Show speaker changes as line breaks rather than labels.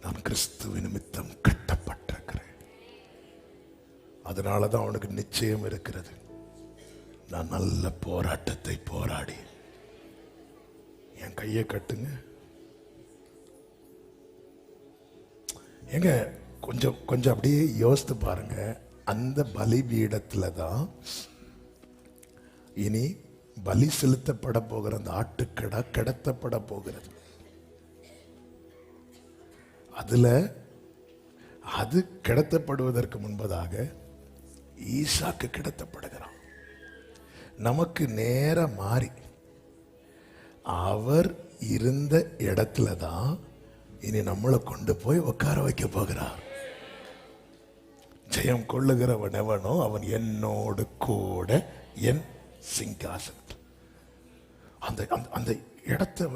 நான் கிறிஸ்துவின் நிமித்தம் கட்டப்பட்டிருக்கிறேன். அதனாலதான் அவனுக்கு நிச்சயம் இருக்கிறது, நான் நல்ல போராட்டத்தை போராடி. என் கையை கட்டுங்க. எங்க கொஞ்சம் கொஞ்சம் அப்படியே யோசித்து பாருங்க. அந்த பலிபீடத்துல தான் இனி பலி செலுத்தப்பட போகிற அந்த ஆட்டுக்கடா கிடத்தப்பட போகிறது. அதுல அது கிடத்தப்படுவதற்கு முன்பதாக ஈசாக்கு கிடத்தப்படுகிறான். நமக்கு நேர மாறி அவர் இருந்த இடத்துல தான் இனி நம்மளை கொண்டு போய் உட்கார வைக்க போகிறார். ஜெயம் கொள்ளுகிறவன் எவனோ அவன் என்னோடு கூட என் சிங்காசனம். அந்த அந்த இடத்தை